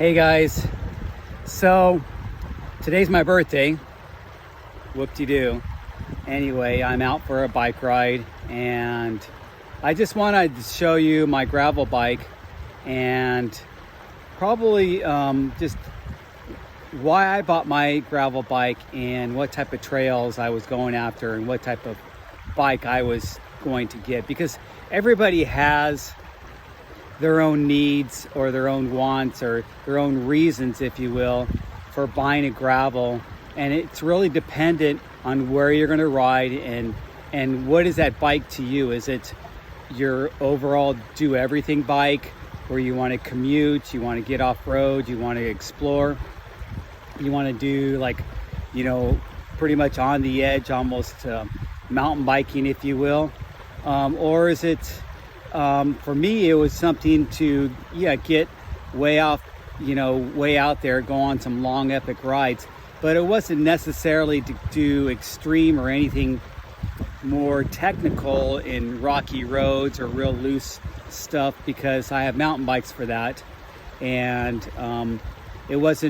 Hey guys, so today's my birthday, whoop-de-doo. Anyway, I'm out for a bike ride and I just wanted to show you my gravel bike and probably just why I bought my gravel bike and what type of trails I was going after and what type of bike I was going to get, because everybody has their own needs or their own wants or their own reasons, if you will, for buying a gravel, and it's really dependent on where you're going to ride and what is that bike to you. Is it your overall do everything bike where you want to commute, you want to get off road, you want to explore, you want to do, like, you know, pretty much on the edge, almost mountain biking, if you will, or is it for me, it was something to get way out there, go on some long epic rides, but it wasn't necessarily to do extreme or anything more technical in rocky roads or real loose stuff, because I have mountain bikes for that. And it was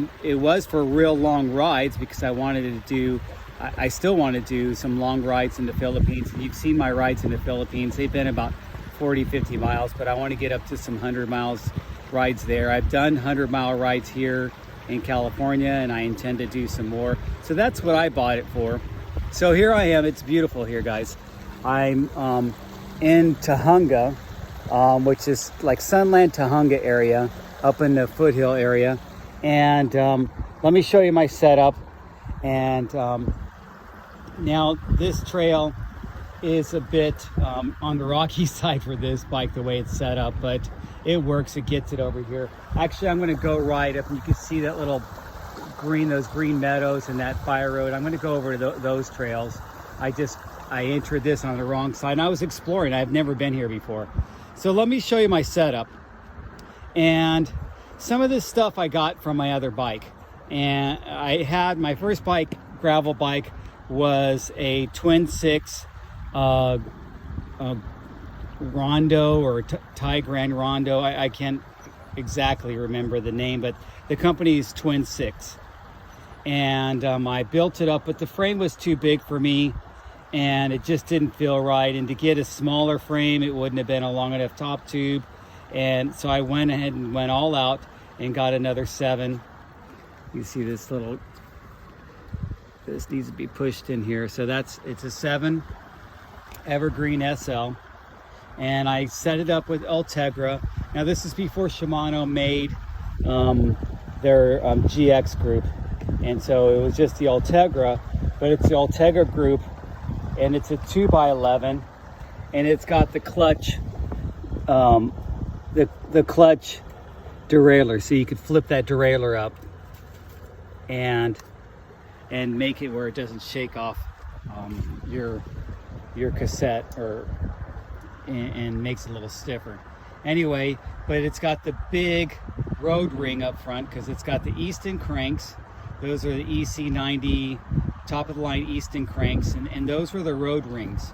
for real long rides, because I still want to do some long rides in the Philippines. And you've seen my rides in the Philippines. They've been about 40-50 miles, but I want to get up to some 100 miles rides there. I've done 100-mile rides here in California, and I intend to do some more. So that's what I bought it for. So here I am. It's beautiful here, guys. I'm in Tahunga, which is like Sunland Tahunga area, up in the foothill area. And let me show you my setup. And now this trail is a bit on the rocky side for this bike, the way it's set up, but it works. It gets it over here. Actually, I'm going to go right up, and you can see that little those green meadows and that fire road. I'm going to go over to those trails. I entered this on the wrong side, and I was exploring. I've never been here before. So let me show you my setup. And some of this stuff I got from my other bike. And I had my first bike, gravel bike, was a twin six Rondo or Thai Grand Rondo. I can't exactly remember the name, but the company is Twin Six. And I built it up, but the frame was too big for me and it just didn't feel right. And to get a smaller frame, it wouldn't have been a long enough top tube. And so I went ahead and went all out and got another 7. You see this needs to be pushed in here. So it's a 7 Evergreen SL, and I set it up with Ultegra. Now this is before Shimano made their GX group, and so it was just the Ultegra, but it's the Ultegra group, and it's a 2x11, and it's got the clutch, the clutch derailleur, so you could flip that derailleur up and make it where it doesn't shake off your cassette and makes it a little stiffer. Anyway, but it's got the big road ring up front, because it's got the Easton cranks. Those are the EC90 top of the line Easton cranks, and those were the road rings.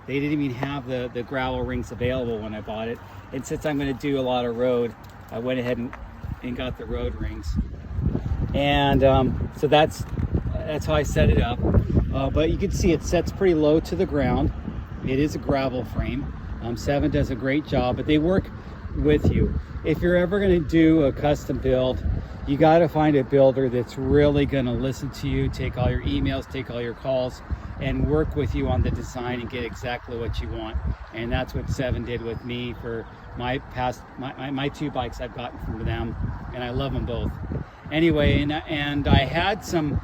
They didn't even have the gravel rings available when I bought it. And since I'm going to do a lot of road, I went ahead and got the road rings. And so that's how I set it up. But you can see it sets pretty low to the ground. It is a gravel frame. 7 does a great job, but they work with you. If you're ever going to do a custom build, you got to find a builder that's really going to listen to you, take all your emails, take all your calls, and work with you on the design and get exactly what you want. And that's what 7 did with me for my 2 bikes I've gotten from them, and I love them both. Anyway, and I had some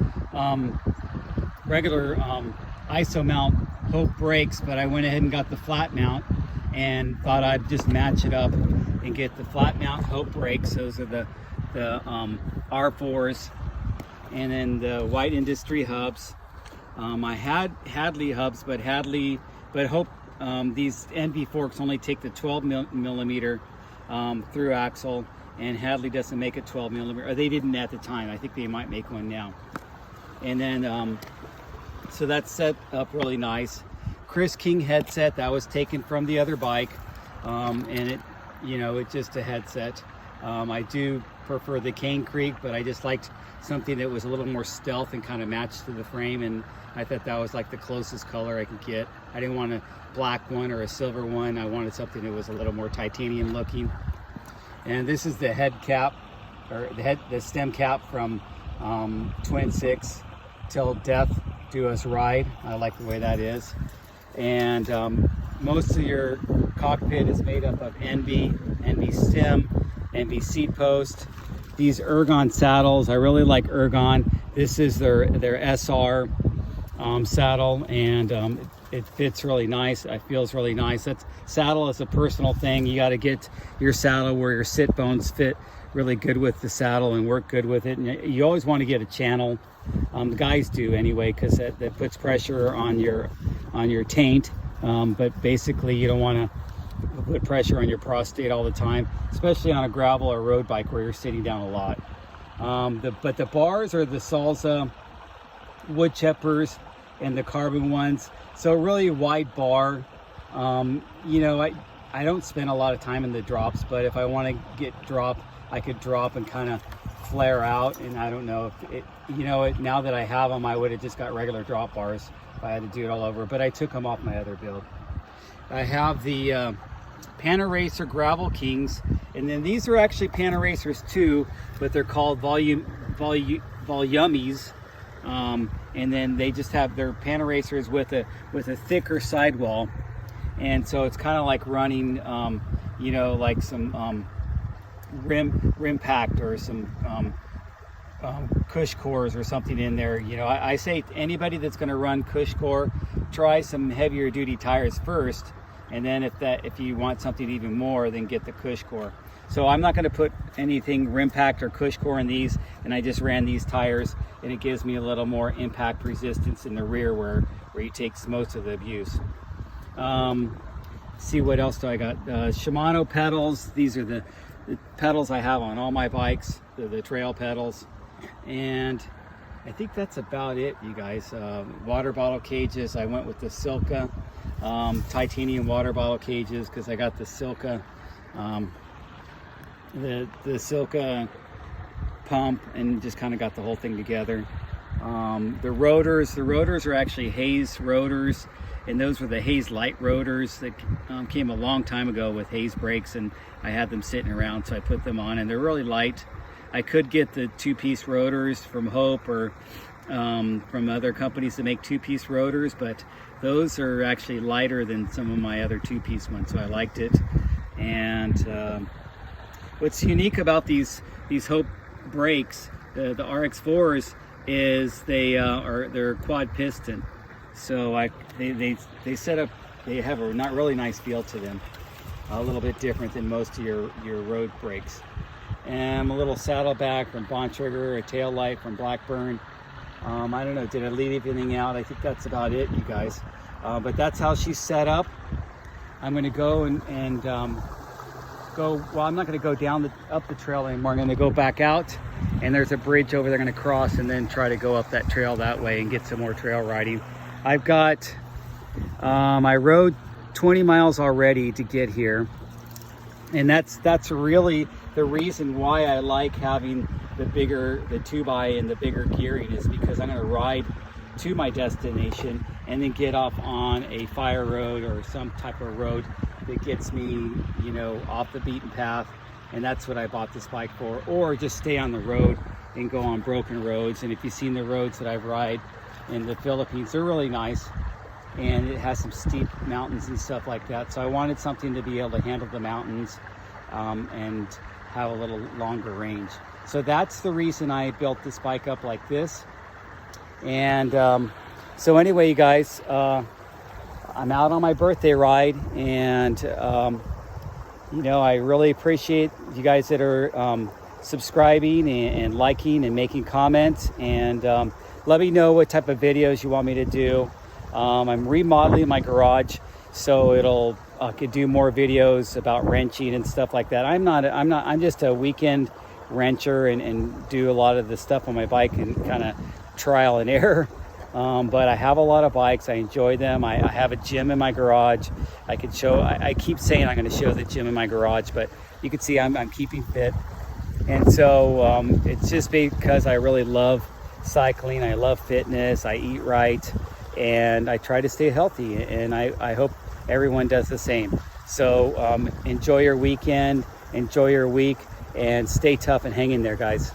regular ISO mount Hope brakes, but I went ahead and got the flat mount and thought I'd just match it up and get the flat mount Hope brakes. Those are the R4s, and then the White Industry hubs. I had Hadley hubs, but Hope, these NV forks only take the 12 millimeter through axle, and Hadley doesn't make a 12 millimeter, or they didn't at the time. I think they might make one now. And then so that's set up really nice. Chris King headset that was taken from the other bike, and it's just a headset. I do prefer the Cane Creek, but I just liked something that was a little more stealth and kind of matched to the frame, and I thought that was like the closest color I could get. I didn't want a black one or a silver one. I wanted something that was a little more titanium looking. And this is the head cap, or the stem cap from Twin Six, Till Death Do Us Ride. I like the way that is. And most of your cockpit is made up of NB stem, NB seat post. These Ergon saddles, I really like Ergon. This is their SR saddle, and it fits really nice. It feels really nice. Saddle is a personal thing. You got to get your saddle where your sit bones fit really good with the saddle and work good with it. And you always want to get a channel. The guys do anyway, because that puts pressure on your taint. But basically, you don't want to put pressure on your prostate all the time, especially on a gravel or road bike where you're sitting down a lot. But the bars are the Salsa wood chippers and the carbon ones, so really wide bar. You know, I don't spend a lot of time in the drops, but if I want to get drop, I could drop and kind of flare out. And I don't know if it, you know, now that I have them, I would have just got regular drop bars if I had to do it all over, but I took them off my other build. I have the Panaracer Gravel Kings, and then these are actually Panaracers too, but they're called Volumies. And then they just have their Panaracers with a thicker sidewall, and so it's kind of like running, you know, like some rim packed or some cush cores or something in there. You know, I say anybody that's going to run cush core, try some heavier duty tires first, and then if you want something even more, then get the cush core. So I'm not going to put anything rim packed or cush core in these, and I just ran these tires, and it gives me a little more impact resistance in the rear where he takes most of the abuse. See what else do I got? Shimano pedals. These are the pedals I have on all my bikes, the trail pedals. And I think that's about it, you guys. Water bottle cages, I went with the Silka titanium water bottle cages because I got the Silka the Silka pump and just kind of got the whole thing together. The rotors are actually Hayes rotors, and those were the Hayes light rotors that came a long time ago with Hayes brakes, and I had them sitting around, so I put them on, and they're really light. I could get the two-piece rotors from Hope or from other companies that make two-piece rotors, but those are actually lighter than some of my other two-piece ones, so I liked it. And what's unique about these Hope brakes, the RX4s, is they're quad piston. So they set up, they have a not really nice feel to them, a little bit different than most of your road brakes. And a little saddleback from Bontrager, a tail light from Blackburn. I don't know, did I leave anything out? I think that's about it, you guys. But that's how she's set up. I'm going to go and go, well, I'm not going to go down up the trail anymore. I'm going to go back out, and there's a bridge over there I'm going to cross and then try to go up that trail that way and get some more trail riding. I've got, I rode 20 miles already to get here, and that's really the reason why I like having the 2x and the bigger gearing, is because I'm going to ride to my destination and then get off on a fire road or some type of road that gets me, you know, off the beaten path. And that's what I bought this bike for. Or just stay on the road and go on broken roads. And if you've seen the roads that I've ride in the Philippines, they're really nice, and it has some steep mountains and stuff like that. So I wanted something to be able to handle the mountains and have a little longer range. So that's the reason I built this bike up like this. And so anyway, you guys, I'm out on my birthday ride, and you know, I really appreciate you guys that are subscribing and liking and making comments, and let me know what type of videos you want me to do. I'm remodeling my garage, so I could do more videos about wrenching and stuff like that. I'm just a weekend wrencher and do a lot of the stuff on my bike and kind of trial and error. But I have a lot of bikes. I enjoy them. I have a gym in my garage. I could show, I keep saying I'm going to show the gym in my garage, but you can see I'm keeping fit. And so it's just because I really love cycling, I love fitness, I eat right, and I try to stay healthy, and I hope everyone does the same. So enjoy your weekend, enjoy your week, and stay tough and hang in there, guys.